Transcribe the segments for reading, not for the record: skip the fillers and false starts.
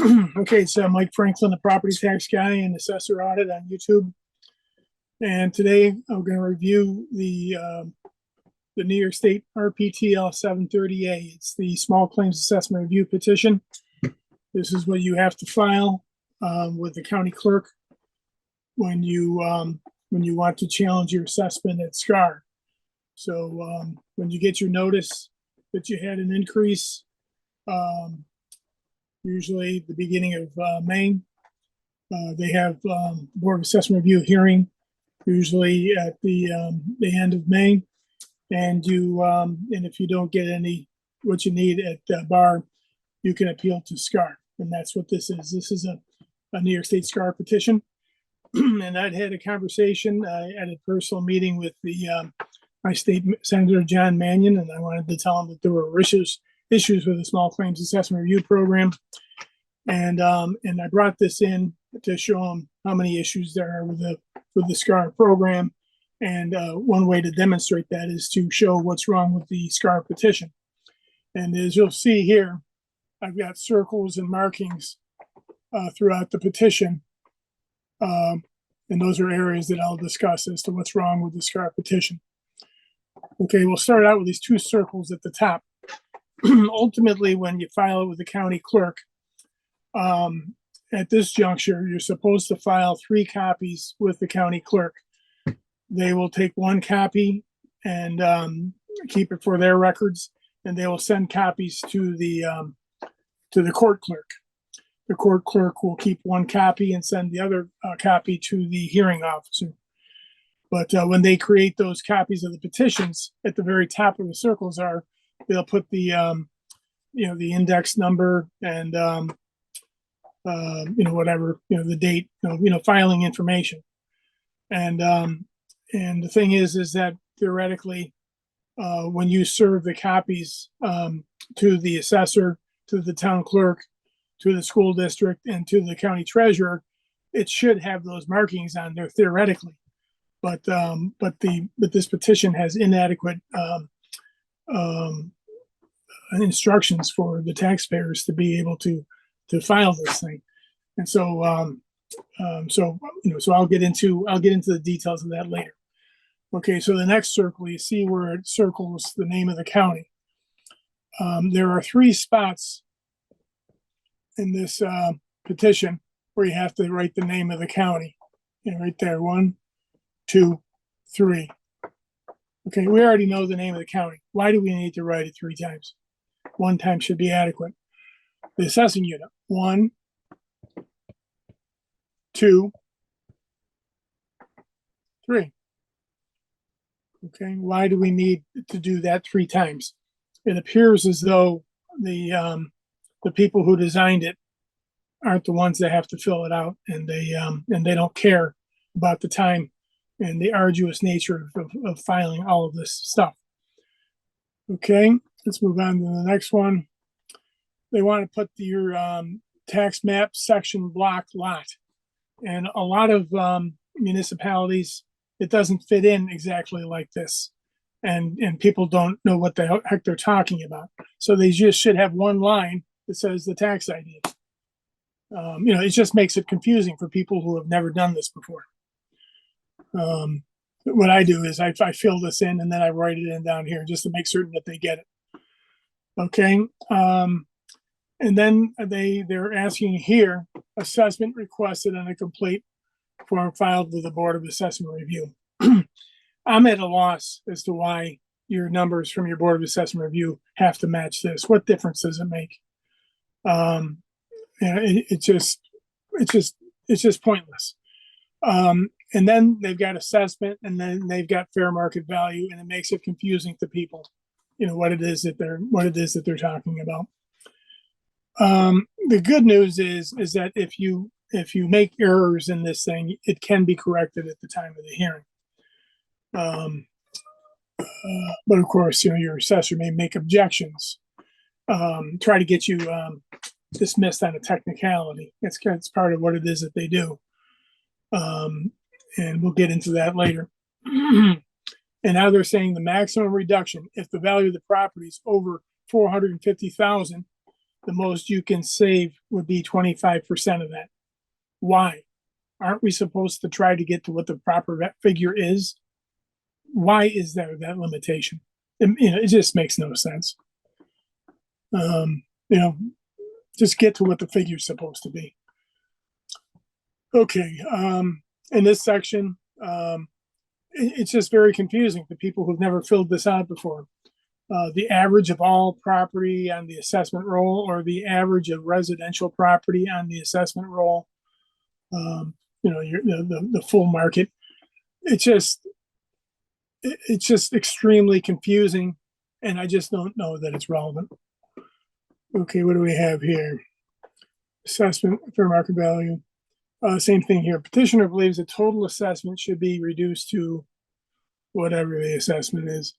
Okay, so Mike Franklin, the property tax guy and assessor audit on YouTube. And today I'm going to review the New York State RPTL 730A. It's the Small Claims Assessment Review Petition. This is what you have to file with the county clerk when you want to challenge your assessment at SCAR. So when you get your notice that you had an increase, usually the beginning of May, they have Board of Assessment Review hearing, usually at the end of May. And and if you don't get what you need at bar, you can appeal to SCAR. And that's what this is. This is a New York State SCAR petition. And I'd had a conversation at a personal meeting with my state senator, John Mannion, and I wanted to tell him that there were issues with the Small Claims Assessment Review Program. And I brought this in to show him how many issues there are with the SCAR program. And one way to demonstrate that is to show what's wrong with the SCAR petition. And as you'll see here, I've got circles and markings throughout the petition. And those are areas that I'll discuss as to what's wrong with the SCAR petition. Okay, we'll start out with these two circles at the top. Ultimately, when you file it with the county clerk, at this juncture, you're supposed to file 3 copies with the county clerk. They will take 1 copy and keep it for their records, and they will send copies to the court clerk. The court clerk will keep 1 copy and send the other copy to the hearing officer. But when they create those copies of the petitions, at the very top of the circles they'll put the the index number and whatever, the date, filing information. And the thing is that theoretically, when you serve the copies to the assessor, to the town clerk, to the school district, and to the county treasurer, it should have those markings on there theoretically. But this petition has inadequate instructions for the taxpayers to be able to file this thing. And so I'll get into the details of that later. Okay, so the next circle, you see where it circles the name of the county. There are 3 spots in this petition where you have to write the name of the county. Right there, 1, 2, 3. Okay, we already know the name of the county. Why do we need to write it 3 times? 1 time should be adequate. The assessing unit, 1, 2, 3. Okay, why do we need to do that 3 times? It appears as though the people who designed it aren't the ones that have to fill it out, and they don't care about the time and the arduous nature of filing all of this stuff. Okay, let's move on to the next one. They want to put your tax map section block lot, and a lot of municipalities, it doesn't fit in exactly like this, and people don't know what the heck they're talking about. So they just should have 1 line that says the tax ID. It just makes it confusing for people who have never done this before. What I do is I fill this in and then I write it in down here just to make certain that they get it. Okay. And then they're asking here, assessment requested and a complete form filed with the Board of Assessment Review. I'm at a loss as to why your numbers from your Board of Assessment Review have to match this. What difference does it make? It's just pointless. And then they've got assessment, and then they've got fair market value, and it makes it confusing to people, what it is that they're talking about. The good news is that if you make errors in this thing, it can be corrected at the time of the hearing. But of course, your assessor may make objections, try to get you dismissed on a technicality. It's part of what it is that they do. And we'll get into that later. And now they're saying the maximum reduction, if the value of the property is over $450,000, the most you can save would be 25% of that. Why? Aren't we supposed to try to get to what the proper figure is? Why is there that limitation? It just makes no sense. Just get to what the figure's supposed to be. Okay, in this section, it's just very confusing to people who've never filled this out before. The average of all property on the assessment roll, or the average of residential property on the assessment roll. The full market. It's just extremely confusing, and I just don't know that it's relevant. Okay, what do we have here? Assessment, fair market value. Same thing here. Petitioner believes the total assessment should be reduced to whatever the assessment is.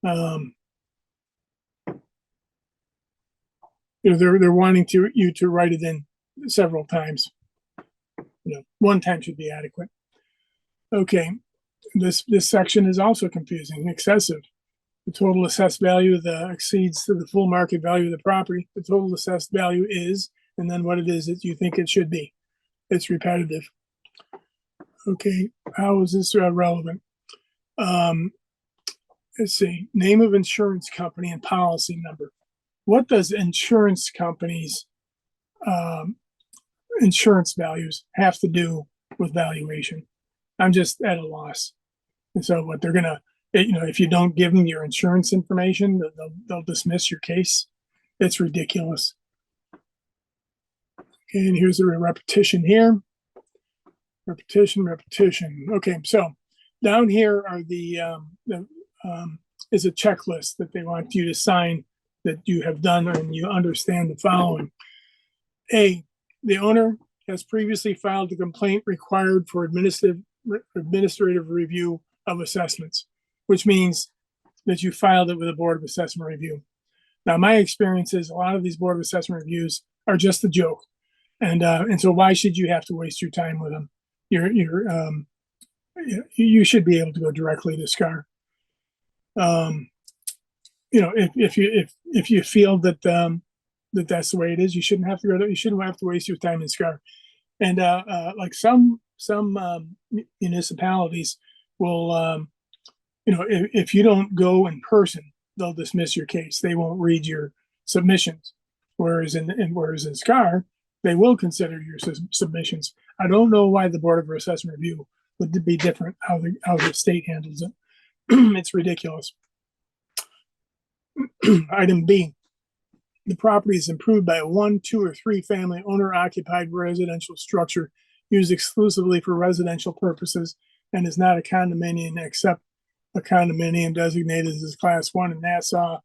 They're wanting you to write it in several times. One time should be adequate. Okay, this section is also confusing. Excessive. The total assessed value exceeds the full market value of the property. The total assessed value is, and then what it is that you think it should be. It's repetitive. Okay, how is this relevant? Let's see. Name of insurance company and policy number. What does insurance companies' insurance values have to do with valuation? I'm just at a loss. And so what they're gonna, if you don't give them your insurance information, they'll dismiss your case. It's ridiculous. Okay, and here's a repetition here. Repetition. Okay, so down here are is a checklist that they want you to sign that you have done and you understand the following. A, the owner has previously filed a complaint required for administrative review of assessments, which means that you filed it with a Board of Assessment Review. Now, my experience is a lot of these Board of Assessment Reviews are just a joke. And so why should you have to waste your time with them? You should be able to go directly to SCAR. If you feel that that's the way it is, you shouldn't have to you shouldn't have to waste your time in SCAR. And like some municipalities will, if you don't go in person, they'll dismiss your case. They won't read your submissions. Whereas in SCAR, they will consider your submissions. I don't know why the Board of Assessment Review would be different how the state handles it. It's ridiculous. Item B, the property is improved by a 1, 2, or 3 family owner-occupied residential structure used exclusively for residential purposes and is not a condominium except a condominium designated as Class 1 in Nassau.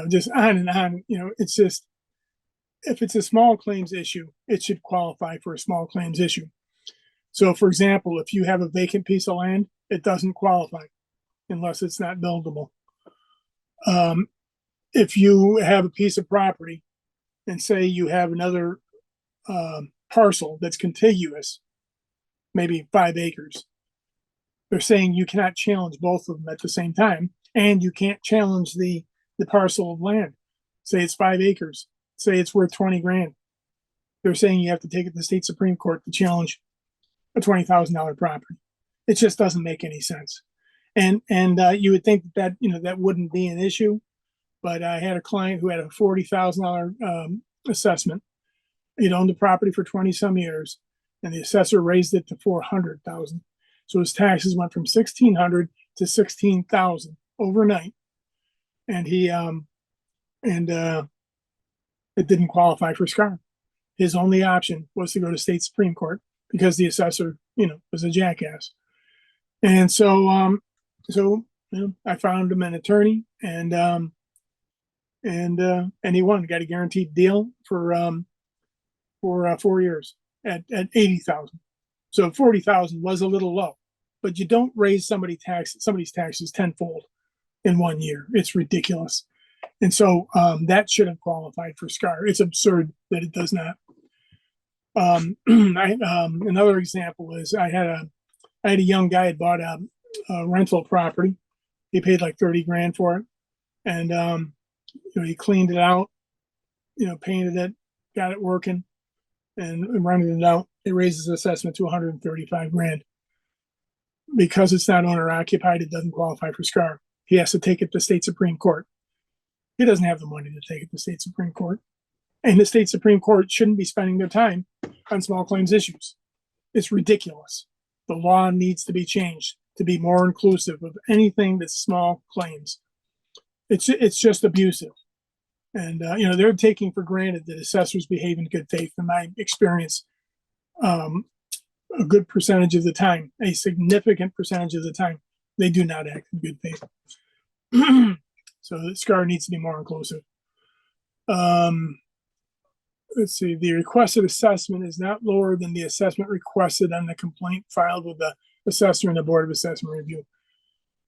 Just on and on. It's just, if it's a small claims issue, it should qualify for a small claims issue. So, for example, if you have a vacant piece of land, it doesn't qualify unless it's not buildable. If you have a piece of property and say you have another parcel that's contiguous, maybe 5 acres, they're saying you cannot challenge both of them at the same time, and you can't challenge the parcel of land. Say it's 5 acres. Say it's worth 20 grand. They're saying you have to take it to the state Supreme Court to challenge a $20,000 property. It just doesn't make any sense. And you would think that that wouldn't be an issue, but I had a client who had a $40,000 assessment. He'd owned the property for 20 some years, and the assessor raised it to $400,000. So his taxes went from $1,600 to $16,000 overnight, and it didn't qualify for SCAR. His only option was to go to state Supreme Court because the assessor, was a jackass. And so I found him an attorney, and he won. Got a guaranteed deal for 4 years at $80,000. So 40,000 was a little low, but you don't raise somebody's taxes tenfold in 1 year. It's ridiculous. And so that should have qualified for SCAR. It's absurd that it does not. Another example is I had a young guy had bought a rental property. He paid like 30 grand for it, and he cleaned it out, painted it, got it working, and running it out. It raises the assessment to 135 grand. Because it's not owner occupied, it doesn't qualify for SCAR. He has to take it to state Supreme Court. He doesn't have the money to take it to state Supreme Court. And the state Supreme Court shouldn't be spending their time on small claims issues. It's ridiculous. The law needs to be changed to be more inclusive of anything that's small claims. It's just abusive. And, they're taking for granted that assessors behave in good faith. In my experience, a good percentage of the time, a significant percentage of the time, they do not act in good faith. So the SCAR needs to be more inclusive. Let's see, the requested assessment is not lower than the assessment requested on the complaint filed with the assessor and the Board of Assessment Review.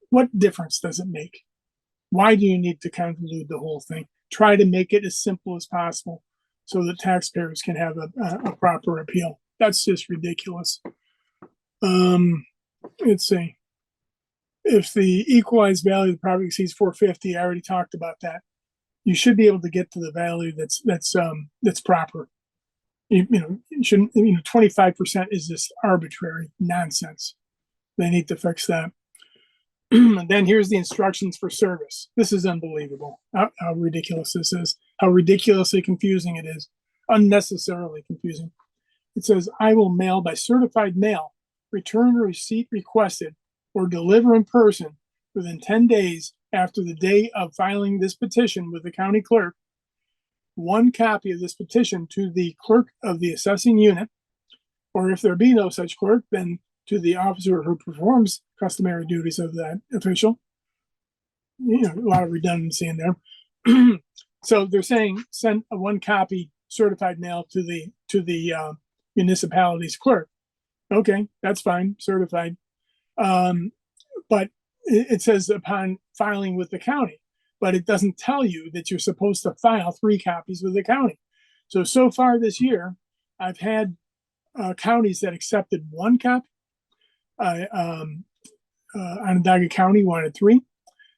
What difference does it make? Why do you need to convolute the whole thing? Try to make it as simple as possible so that taxpayers can have a proper appeal. That's just ridiculous. Let's see. If the equalized value of the property exceeds 450, I already talked about that. You should be able to get to the value that's proper. You shouldn't. 25% is just arbitrary nonsense. They need to fix that. And then here's the instructions for service. This is unbelievable. How ridiculous this is. How ridiculously confusing it is. Unnecessarily confusing. It says, I will mail by certified mail, return or receipt requested, or deliver in person within 10 days after the day of filing this petition with the county clerk, one copy of this petition to the clerk of the assessing unit, or if there be no such clerk, then to the officer who performs customary duties of that official. A lot of redundancy in there. So they're saying send a one copy certified mail to the municipality's clerk. Okay, that's fine, certified. But it says upon filing with the county, but it doesn't tell you that you're supposed to file 3 copies with the county. So far this year, I've had counties that accepted 1 copy. Onondaga County wanted 3.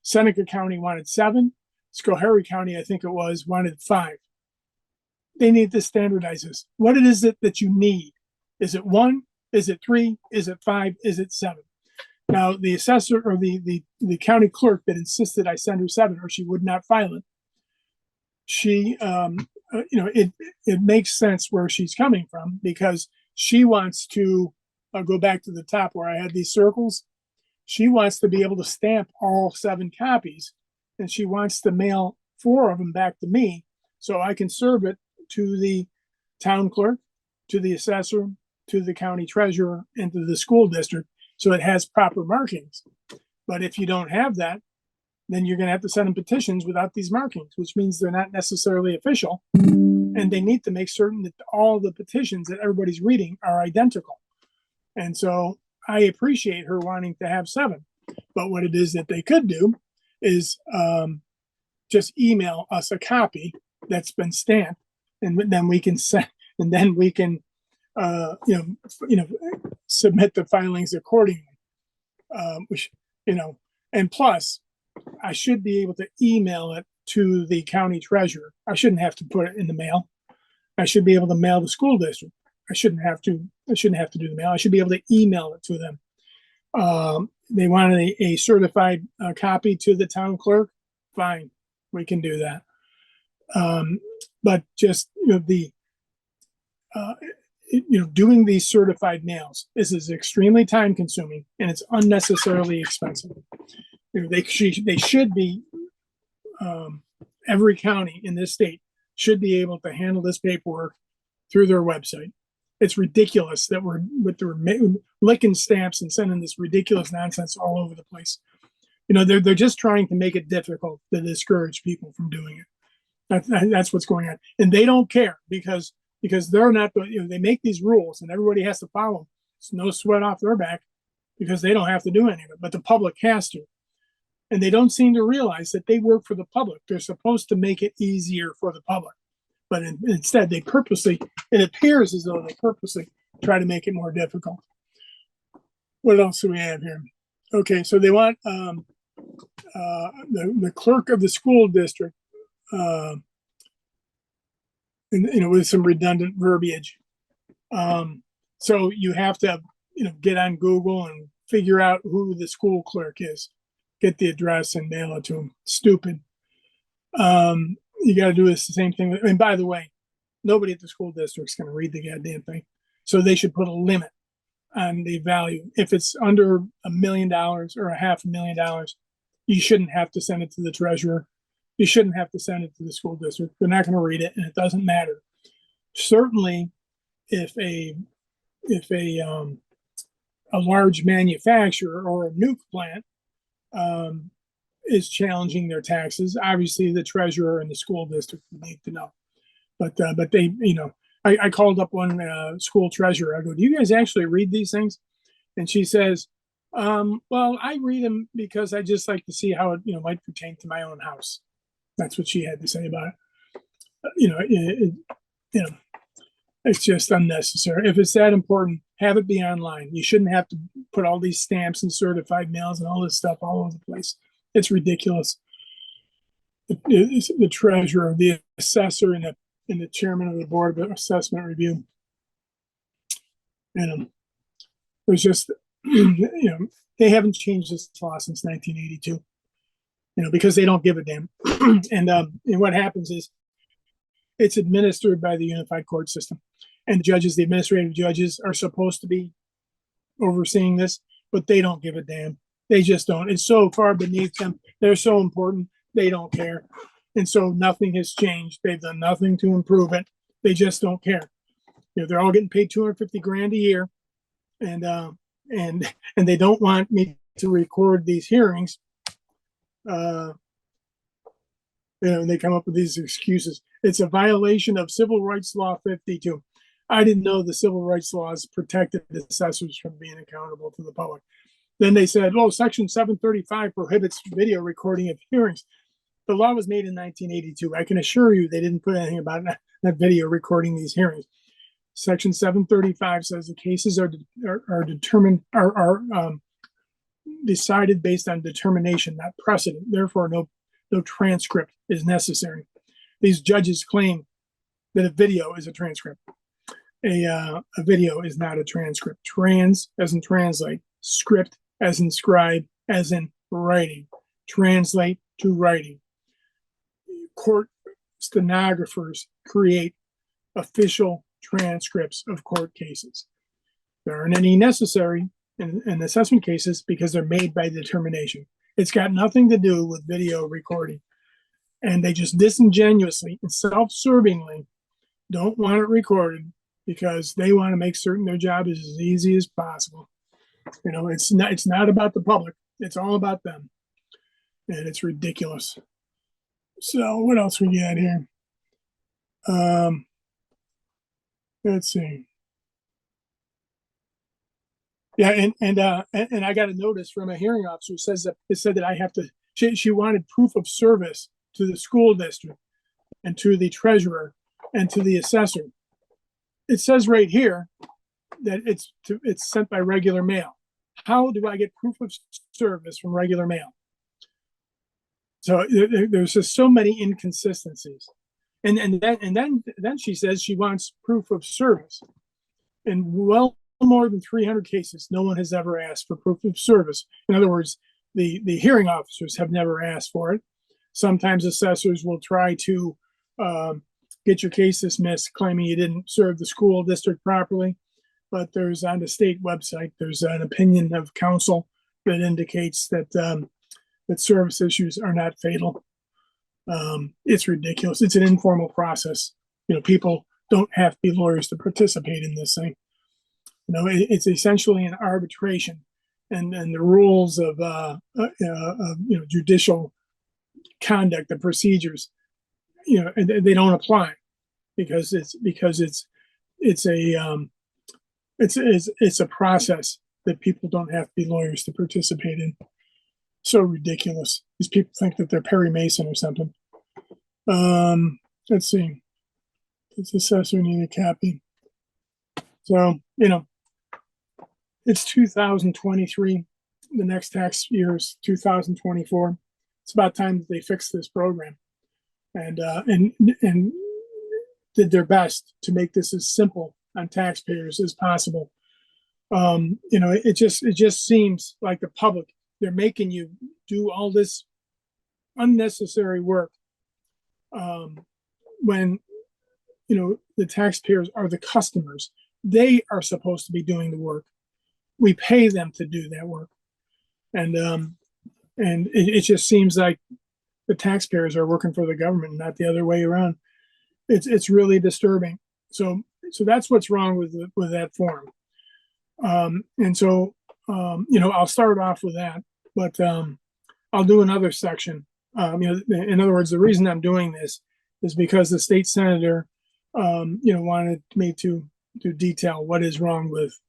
Seneca County wanted 7. Schoharie County, I think it was, wanted 5. They need to standardize this. What is it that you need? Is it 1? Is it 3? Is it 5? Is it 7? Now, the assessor or the county clerk that insisted I send her 7 or she would not file it, she, it makes sense where she's coming from because she wants to go back to the top where I had these circles. She wants to be able to stamp all 7 copies, and she wants to mail 4 of them back to me so I can serve it to the town clerk, to the assessor, to the county treasurer, and to the school district, so it has proper markings. But if you don't have that, then you're going to have to send them petitions without these markings, which means they're not necessarily official. And they need to make certain that all the petitions that everybody's reading are identical. And so I appreciate her wanting to have 7. But what it is that they could do is just email us a copy that's been stamped, and then we can send, and then we can submit the filings accordingly. Which, and plus, I should be able to email it to the county treasurer. I shouldn't have to put it in the mail. I should be able to mail the school district. I shouldn't have to do the mail. I should be able to email it to them. They wanted a certified copy to the town clerk. Fine, we can do that. But just doing these certified mails is extremely time consuming and it's unnecessarily expensive. They should be, every county in this state should be able to handle this paperwork through their website. It's ridiculous that we're licking stamps and sending this ridiculous nonsense all over the place. They're just trying to make it difficult to discourage people from doing it. That's what's going on, and they don't care because they're not. They make these rules, and everybody has to follow them. It's no sweat off their back because they don't have to do any of it, but the public has to. And they don't seem to realize that they work for the public. They're supposed to make it easier for the public. But instead, it appears as though they purposely try to make it more difficult. What else do we have here? Okay, so they want the clerk of the school district and with some redundant verbiage. So you have to, get on Google and figure out who the school clerk is, get the address and mail it to them. Stupid. You got to do this the same thing. And by the way, nobody at the school district's going to read the goddamn thing. So they should put a limit on the value. If it's under $1 million or $500,000, you shouldn't have to send it to the treasurer. You shouldn't have to send it to the school district. They're not going to read it, and it doesn't matter. Certainly, if a large manufacturer or a nuke plant is challenging their taxes, obviously the treasurer and the school district need to know. But they, I called up one school treasurer. I go, do you guys actually read these things? And she says, well, I read them because I just like to see how it, might pertain to my own house. That's what she had to say about it. It's just unnecessary. If it's that important, have it be online. You shouldn't have to put all these stamps and certified mails and all this stuff all over the place. It's ridiculous. The treasurer, the assessor, and the chairman of the board of assessment review. There's just, they haven't changed this law since 1982. Because they don't give a damn. And what happens is it's administered by the unified court system. And the administrative judges are supposed to be overseeing this, but they don't give a damn. They just don't. It's so far beneath them. They're so important. They don't care. And so nothing has changed. They've done nothing to improve it. They just don't care. They're all getting paid $250,000 a year. And they don't want me to record these hearings. They come up with these excuses. It's a violation of Civil Rights Law 52. I didn't know the civil rights laws protected assessors from being accountable to the public. Then they said, Section 735 prohibits video recording of hearings. The law was made in 1982. I can assure you they didn't put anything about that video recording these hearings. Section 735 says the cases are decided based on determination, not precedent. Therefore, no transcript is necessary. These judges claim that a video is a transcript. A video is not a transcript. Trans as in translate, script as in scribe, as in writing. Translate to writing. Court stenographers create official transcripts of court cases. There aren't any necessary in assessment cases because they're made by determination. It's got nothing to do with video recording. And they just disingenuously and self-servingly don't want it recorded because they want to make certain their job is as easy as possible. It's not about the public. It's all about them. And it's ridiculous. So what else we got here? Let's see. Yeah, and I got a notice from a hearing officer who says that it said that I have to. She wanted proof of service to the school district and to the treasurer and to the assessor. It says right here that it's sent by regular mail. How do I get proof of service from regular mail? So there's just so many inconsistencies. And then she says she wants proof of service. In well more than 300 cases, no one has ever asked for proof of service. In other words, the hearing officers have never asked for it. Sometimes assessors will try to get your case dismissed, claiming you didn't serve the school district properly. But there's on the state website, there's an opinion of counsel that indicates that that service issues are not fatal. It's ridiculous. It's an informal process. People don't have to be lawyers to participate in this thing. It's essentially an arbitration, and the rules of judicial conduct, the procedures, they don't apply because it's a process that people don't have to be lawyers to participate in. So ridiculous. These people think that they're Perry Mason or something. Let's see. Does the assessor need a copy? So, it's 2023. The next tax year is 2024. It's about time that they fix this program. And did their best to make this as simple on taxpayers as possible. It just seems like the public, they're making you do all this unnecessary work, when the taxpayers are the customers. They are supposed to be doing the work. We pay them to do that work, and it just seems like the taxpayers are working for the government, not the other way around. It's really disturbing. So that's what's wrong with that form. I'll start off with that, but I'll do another section. In other words, the reason I'm doing this is because the state senator, wanted me to detail what is wrong with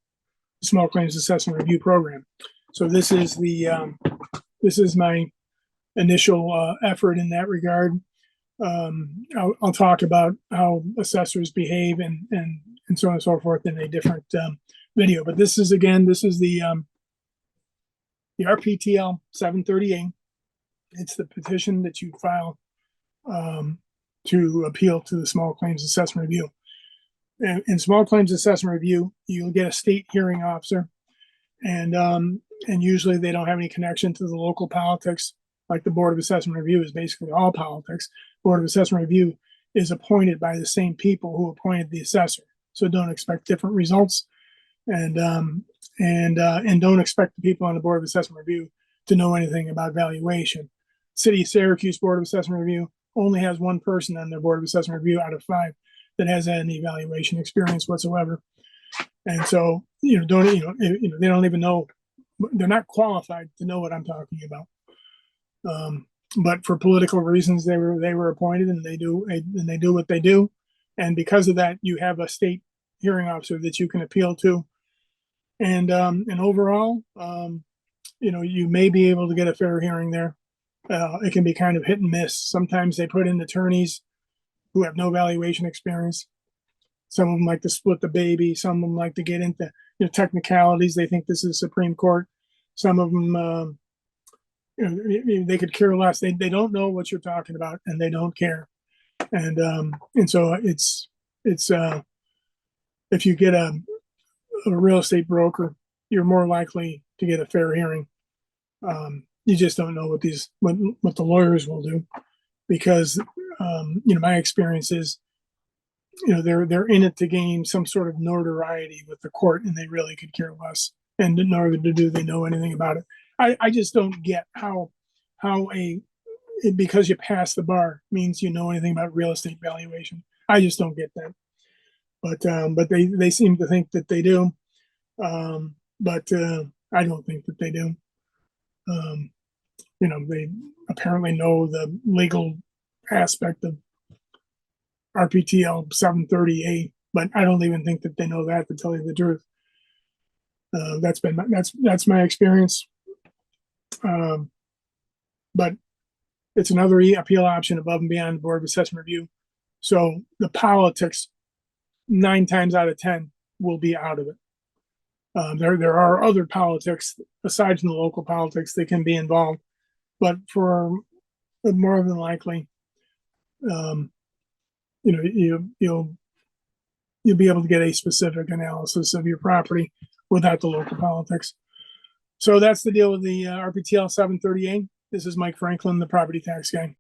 the Small Claims Assessment Review Program. So this is my initial effort in that regard. I'll talk about how assessors behave and so on and so forth in a different video. But this is the RPTL 738. It's the petition that you file to appeal to the Small Claims Assessment Review. In Small Claims Assessment Review, you'll get a state hearing officer, and usually they don't have any connection to the local politics. Like the Board of Assessment Review is basically all politics. Board of Assessment Review is appointed by the same people who appointed the assessor, so don't expect different results, and don't expect the people on the Board of Assessment Review to know anything about valuation. City of Syracuse Board of Assessment Review only has one person on their Board of Assessment Review out of 5 that has any valuation experience whatsoever, and so they don't even know. They're not qualified to know what I'm talking about. But for political reasons, they were appointed, and they do what they do, and because of that, you have a state hearing officer that you can appeal to, and overall, you may be able to get a fair hearing there. It can be kind of hit and miss. Sometimes they put in attorneys who have no valuation experience. Some of them like to split the baby. Some of them like to get into technicalities. They think this is Supreme Court. Some of them, they could care less. They don't know what you're talking about, and they don't care. And so it's if you get a real estate broker, you're more likely to get a fair hearing. You just don't know what the lawyers will do, because my experience is they're in it to gain some sort of notoriety with the court, and they really could care less. And nor do they know anything about it. I just don't get how because you pass the bar means you know anything about real estate valuation. I just don't get that. But they seem to think that they do. But I don't think that they do. They apparently know the legal aspect of RPTL 738, but I don't even think that they know that, to tell you the truth. That's my experience. But it's another appeal option above and beyond the Board of Assessment Review. So the politics, 9 times out of 10, will be out of it. There are other politics aside from the local politics that can be involved, but for more than likely, you'll be able to get a specific analysis of your property without the local politics. So that's the deal with the RPTL 738. This is Mike Franklin, the property tax guy.